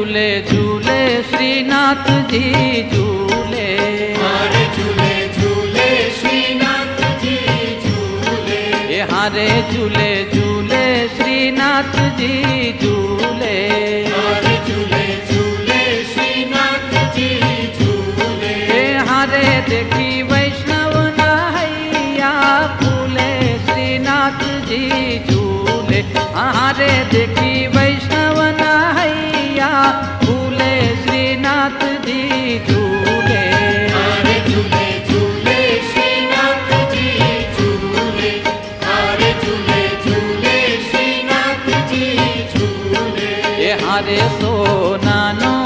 झूले झूले श्रीनाथ जी झूले, हारे झूले झूले श्रीनाथ जी झूले, हारे झूले झूले श्रीनाथ जी झूले, हारे झूले झूले श्रीनाथ जी झूले, हारे देखी वैष्णव नहैया फूले श्रीनाथ जी झूले, हारे देखी वैष्णव नहैया फूले श्रीनाथ जी झूले, हारे झूले झूले श्रीनाथ जी झूले, हारे झूले झूले श्रीनाथ जी झूले, हारे सोनानो